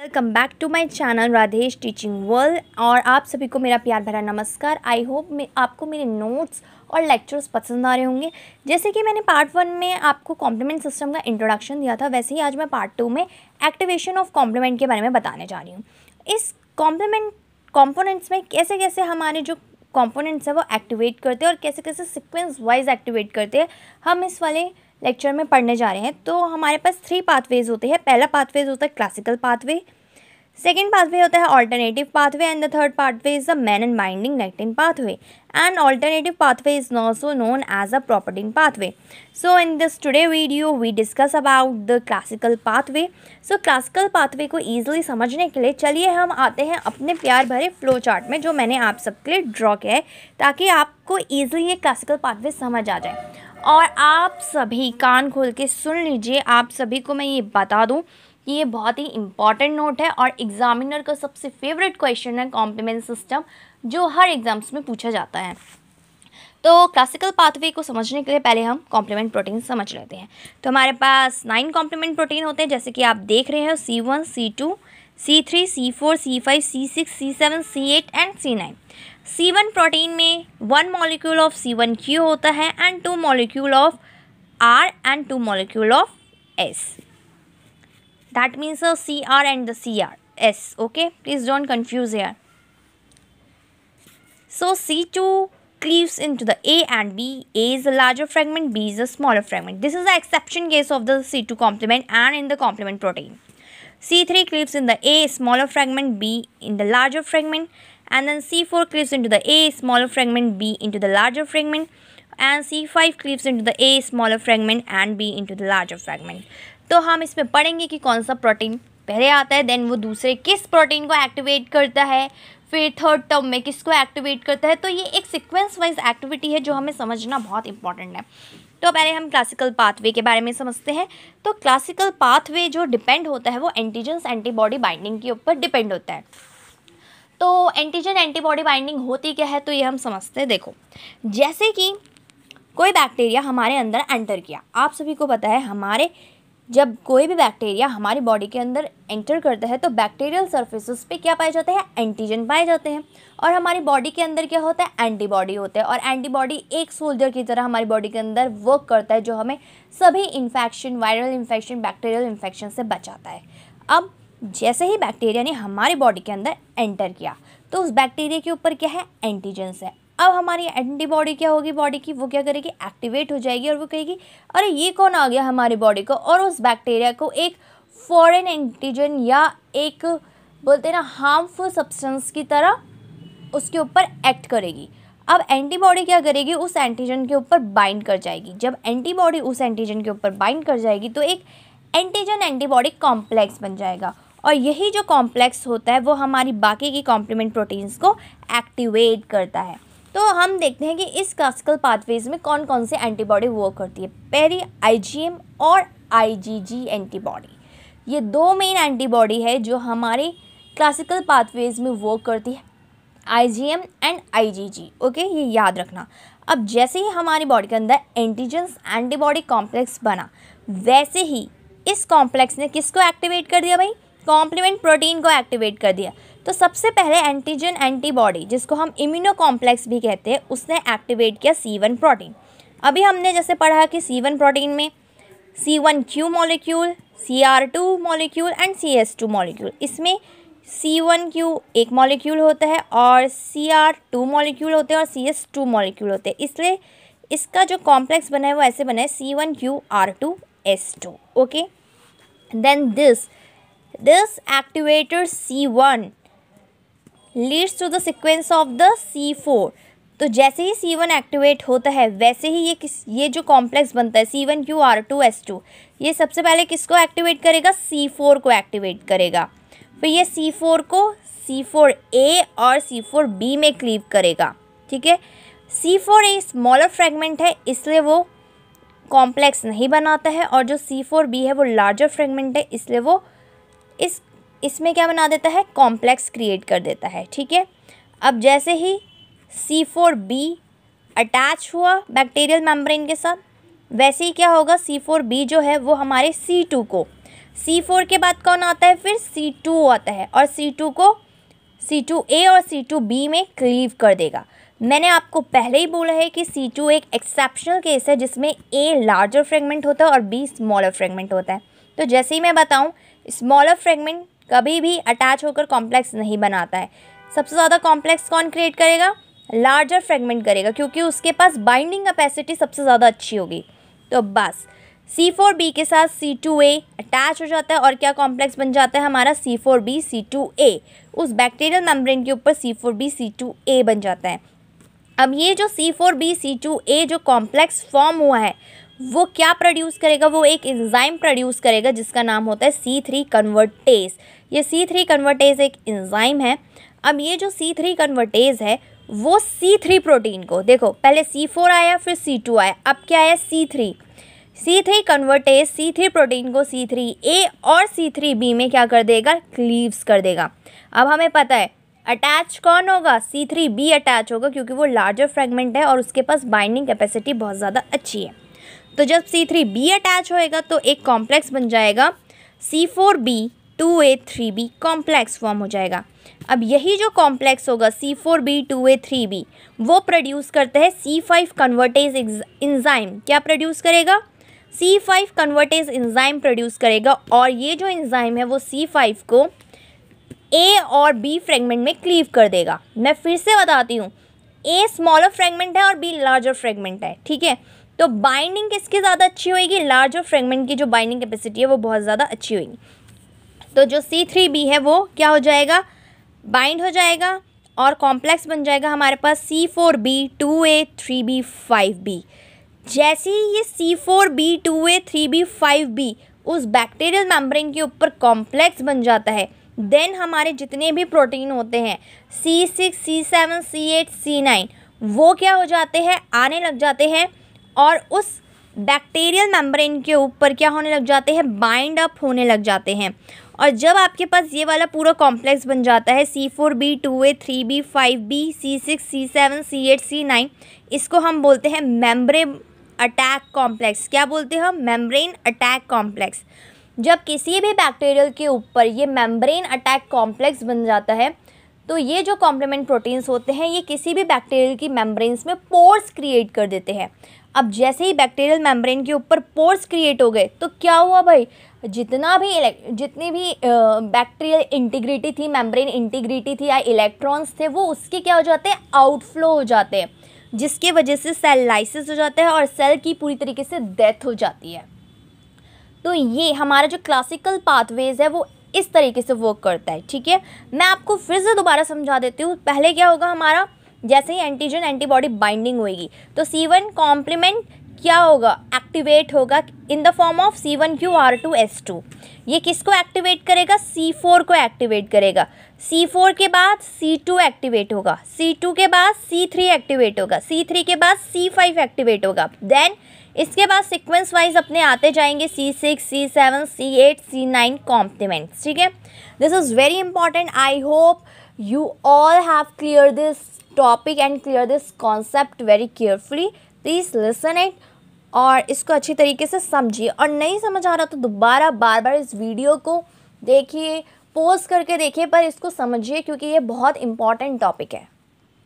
Welcome back to my channel Radhesh teaching world. और आप सभी को मेरा प्यार भरा नमस्कार। आई होप आपको मेरे नोट्स और लेक्चर्स पसंद आ रहे होंगे। जैसे कि मैंने पार्ट 1 में आपको कॉम्प्लीमेंट सिस्टम का इंट्रोडक्शन दिया था, वैसे ही आज मैं पार्ट 2 में एक्टिवेशन ऑफ कॉम्प्लीमेंट के बारे में बताने जा रही हूँ। इस कॉम्प्लीमेंट कॉम्पोनेंट्स में कैसे कैसे हमारे जो कॉम्पोनेंट्स है वो एक्टिवेट करते हैं और कैसे कैसे सीक्वेंस वाइज एक्टिवेट करते हैं, हम इस वाले लेक्चर में पढ़ने जा रहे हैं। तो हमारे पास 3 पाथवेज होते हैं। पहला पाथवेज होता है क्लासिकल पाथवे, सेकेंड पाथवे होता है alternative pathway, and the third pathway is the man and binding lectin pathway, and alternative pathway is also known as a Properdin pathway. So in this today video we discuss about the classical pathway. So classical pathway को easily समझने के लिए चलिए हम आते हैं अपने प्यार भरे फ्लो चार्ट में, जो मैंने आप सबके लिए ड्रॉ किया है ताकि आपको easily ये क्लासिकल पाथवे समझ आ जाए। और आप सभी कान खोल के सुन लीजिए, आप सभी को मैं ये बता दूं कि ये बहुत ही इंपॉर्टेंट नोट है और एग्जामिनर का सबसे फेवरेट क्वेश्चन है कॉम्प्लीमेंट सिस्टम, जो हर एग्जाम्स में पूछा जाता है। तो क्लासिकल पाथवे को समझने के लिए पहले हम कॉम्प्लीमेंट प्रोटीन समझ लेते हैं। तो हमारे पास 9 कॉम्प्लीमेंट प्रोटीन होते हैं, जैसे कि आप देख रहे हो C1, C2, C3, C4, C5, C6, C7, C8 and C9। C1 protein में 1 मॉलिक्यूल ऑफ C1Q होता है and 2 molecule of R and 2 molecule of S. That means a CR and the CRS. Okay, please don't confuse here. So C2 cleaves into the A and B. A is a larger fragment, B is a smaller fragment. This is the exception case of the C2 complement and in the complement protein. C3 cleaves in the A smaller fragment, B in the larger fragment, and then C4 cleaves into the A smaller fragment, B into the larger fragment, and C5 cleaves into the A smaller fragment and B into the larger fragment. तो हम इसमें पढ़ेंगे कि कौन सा protein पहले आता है, देन वो दूसरे किस प्रोटीन को एक्टिवेट करता है, फिर थर्ड टर्म में किसको एक्टिवेट करता है। तो ये एक सीक्वेंस वाइज एक्टिविटी है जो हमें समझना बहुत इंपॉर्टेंट है। तो पहले हम क्लासिकल पाथवे के बारे में समझते हैं। तो क्लासिकल पाथवे जो डिपेंड होता है वो एंटीजन्स एंटीबॉडी बाइंडिंग के ऊपर डिपेंड होता है। तो एंटीजन एंटीबॉडी बाइंडिंग होती क्या है, तो ये हम समझते हैं। देखो, जैसे कि कोई बैक्टीरिया हमारे अंदर एंटर किया, आप सभी को पता है जब कोई भी बैक्टीरिया हमारी बॉडी के अंदर एंटर करता है तो बैक्टीरियल सरफेसेस पे क्या पाए जाते हैं, एंटीजन पाए जाते हैं। और हमारी बॉडी के अंदर क्या होता है, एंटीबॉडी होते हैं। और एंटीबॉडी एक सोल्जर की तरह हमारी बॉडी के अंदर वर्क करता है, जो हमें सभी infection, viral infection, bacterial infection से बचाता है। अब जैसे ही बैक्टीरिया ने हमारी बॉडी के अंदर एंटर किया तो उस बैक्टीरिया के ऊपर क्या है, एंटीजन्स है। अब हमारी एंटीबॉडी क्या होगी बॉडी की, वो क्या करेगी, एक्टिवेट हो जाएगी और वो कहेगी अरे ये कौन आ गया हमारी बॉडी को, और उस बैक्टीरिया को एक फॉरेन एंटीजन या एक बोलते हैं ना हार्मफुल सब्सटेंस की तरह उसके ऊपर एक्ट करेगी। अब एंटीबॉडी क्या करेगी, उस एंटीजन के ऊपर बाइंड कर जाएगी। जब एंटीबॉडी उस एंटीजन के ऊपर बाइंड कर जाएगी तो एक एंटीजन एंटीबॉडी कॉम्प्लेक्स बन जाएगा, और यही जो कॉम्प्लेक्स होता है वो हमारी बाकी की कॉम्प्लीमेंट प्रोटीन्स को एक्टिवेट करता है। तो हम देखते हैं कि इस क्लासिकल पाथवेज में कौन कौन से एंटीबॉडी वर्क करती है। पहली IgM और IgG एंटीबॉडी, ये 2 मेन एंटीबॉडी है जो हमारे क्लासिकल पाथवेज में वर्क करती है, IgM एंड IgG। ओके, ये याद रखना। अब जैसे ही हमारी बॉडी के अंदर एंटीजन्स एंटीबॉडी कॉम्प्लेक्स बना, वैसे ही इस कॉम्प्लेक्स ने किसको एक्टिवेट कर दिया भाई, कॉम्प्लीमेंट प्रोटीन को एक्टिवेट कर दिया। तो सबसे पहले एंटीजन एंटीबॉडी, जिसको हम इम्यूनो कॉम्प्लेक्स भी कहते हैं, उसने एक्टिवेट किया C1 प्रोटीन। अभी हमने जैसे पढ़ा कि C1 प्रोटीन में C1Q molecule, CR2 molecule and CS2 molecule. इसमें C1Q एक मॉलिक्यूल होता है और CR2 मॉलिक्यूल होते हैं और CS2 मॉलिक्यूल होते हैं। इसलिए इसका जो कॉम्प्लेक्स बना है वो ऐसे बना है C1QR2S2। Okay, then this activator C1 leads to the sequence of the C4। तो जैसे ही C1 एक्टिवेट होता है वैसे ही ये जो कॉम्प्लेक्स बनता है C1QR2S2, ये सबसे पहले किसको एक्टिवेट करेगा, C4 को एक्टिवेट करेगा। फिर ये C4 को C4A और C4B में क्लीव करेगा। ठीक है, C4A स्मॉलर फ्रेगमेंट है इसलिए वो कॉम्प्लेक्स नहीं बनाता है, और जो C4B है वो लार्जर फ्रेगमेंट है इसलिए वो इसमें क्या बना देता है, कॉम्प्लेक्स क्रिएट कर देता है। ठीक है, अब जैसे ही C4B अटैच हुआ बैक्टीरियल मेम्ब्रेन के साथ, वैसे ही क्या होगा, C4B जो है वो हमारे C2 को C4 के बाद कौन आता है, फिर C2 आता है और C2 को C2A और C2B में क्लीव कर देगा। मैंने आपको पहले ही बोला है कि C2 एक एक्सेप्शनल केस है जिसमें A लार्जर फ्रेगमेंट होता है और B स्मॉलर फ्रेगमेंट होता है। तो जैसे ही मैं बताऊं, स्मॉलर फ्रेगमेंट कभी भी अटैच होकर कॉम्प्लेक्स नहीं बनाता है। सबसे ज़्यादा कॉम्प्लेक्स कौन क्रिएट करेगा, लार्जर फ्रेगमेंट करेगा, क्योंकि उसके पास बाइंडिंग कैपेसिटी सबसे ज़्यादा अच्छी होगी। तो बस C4B के साथ C2A अटैच हो जाता है और क्या कॉम्प्लेक्स बन जाता है हमारा, C4B C2A। उस बैक्टीरियल मेम्ब्रेन के ऊपर C4B C2A बन जाता है। अब ये जो C4B C2A जो कॉम्प्लेक्स फॉर्म हुआ है वो क्या प्रोड्यूस करेगा, वो एक एंजाइम प्रोड्यूस करेगा जिसका नाम होता है C3 कन्वर्टेज। ये C3 कन्वर्टेज एक एंजाइम है। अब ये जो C3 कन्वर्टेज है वो C3 प्रोटीन को, देखो पहले C4 आया फिर C2 आया, अब क्या आया C3 कन्वर्टेज C3 प्रोटीन को C3A और C3B में क्या कर देगा, क्लीव्स कर देगा। अब हमें पता है अटैच कौन होगा, C3B अटैच होगा, क्योंकि वो लार्जर फ्रेगमेंट है और उसके पास बाइंडिंग कैपेसिटी बहुत ज़्यादा अच्छी है। तो जब C3B अटैच होएगा तो एक कॉम्प्लेक्स बन जाएगा C4B 2A 3B complex form हो जाएगा। अब यही जो कॉम्प्लेक्स होगा C4B 2A 3B वो प्रोड्यूस करते हैं C5 कन्वर्टेज एंजाइम। क्या प्रोड्यूस करेगा, C5 कन्वर्टेज एंजाइम प्रोड्यूस करेगा और ये जो एंजाइम है वो C5 को A और B फ्रेगमेंट में क्लीव कर देगा। मैं फिर से बताती हूँ, A स्मॉलर फ्रेगमेंट है और B लार्जर फ्रेगमेंट है, ठीक है। तो बाइंडिंग किसकी ज़्यादा अच्छी होगी, लार्जर फ्रेगमेंट की जो बाइंडिंग कैपेसिटी है वो बहुत ज़्यादा अच्छी होगी। तो जो C3B है वो क्या हो जाएगा, बाइंड हो जाएगा और कॉम्प्लेक्स बन जाएगा हमारे पास C4B 2A 3B 5B। जैसे ही ये C4B 2A 3B 5B उस बैक्टीरियल मेम्ब्रेन के ऊपर कॉम्प्लेक्स बन जाता है, देन हमारे जितने भी प्रोटीन होते हैं C6 C7 C8 C9 वो क्या हो जाते हैं, आने लग जाते हैं और उस बैक्टीरियल मेम्ब्रेन के ऊपर क्या होने लग जाते हैं, बाइंड अप होने लग जाते हैं। और जब आपके पास ये वाला पूरा कॉम्प्लेक्स बन जाता है C4B 2A 3B 5B C6 C7 C8 C9, इसको हम बोलते हैं मेम्ब्रेन अटैक कॉम्प्लेक्स। क्या बोलते हैं हम, मेम्ब्रेन अटैक कॉम्प्लेक्स। जब किसी भी बैक्टीरियल के ऊपर ये मेम्ब्रेन अटैक कॉम्प्लेक्स बन जाता है तो ये जो कॉम्प्लीमेंट प्रोटीन्स होते हैं ये किसी भी बैक्टीरियल की मेम्ब्रेन्स में पोर्स क्रिएट कर देते हैं। अब जैसे ही बैक्टीरियल मेम्ब्रेन के ऊपर पोर्स क्रिएट हो गए तो क्या हुआ भाई, जितनी भी बैक्टीरियल इंटीग्रिटी थी, मेम्ब्रेन इंटीग्रिटी थी या इलेक्ट्रॉन्स थे वो उसके क्या हो जाते हैं, आउटफ्लो हो जाते हैं, जिसके वजह से सेल लाइसिस हो जाता है और सेल की पूरी तरीके से डेथ हो जाती है। तो ये हमारा जो क्लासिकल पाथवेज है वो इस तरीके से वर्क करता है, ठीक है। मैं आपको फिर से दोबारा समझा देती हूँ। पहले क्या होगा हमारा, जैसे ही एंटीजन एंटीबॉडी बाइंडिंग होगी तो C1 कॉम्प्लीमेंट क्या होगा, एक्टिवेट होगा in the form of C1Q2S2। ये किसको एक्टिवेट करेगा, C4 को एक्टिवेट करेगा। C4 के बाद C2 एक्टिवेट होगा, C2 के बाद C3 एक्टिवेट होगा, C3 के बाद C5 एक्टिवेट होगा। देन इसके बाद सीक्वेंस वाइज अपने आते जाएंगे C6 C7 C8 C9 compliments, ठीक है। This is very important. I hope you all have cleared this topic and clear this concept very carefully. Please listen it और इसको अच्छी तरीके से समझिए, और नहीं समझ आ रहा तो दोबारा बार बार इस वीडियो को देखिए, पॉज करके देखिए, पर इसको समझिए क्योंकि ये बहुत इंपॉर्टेंट टॉपिक है।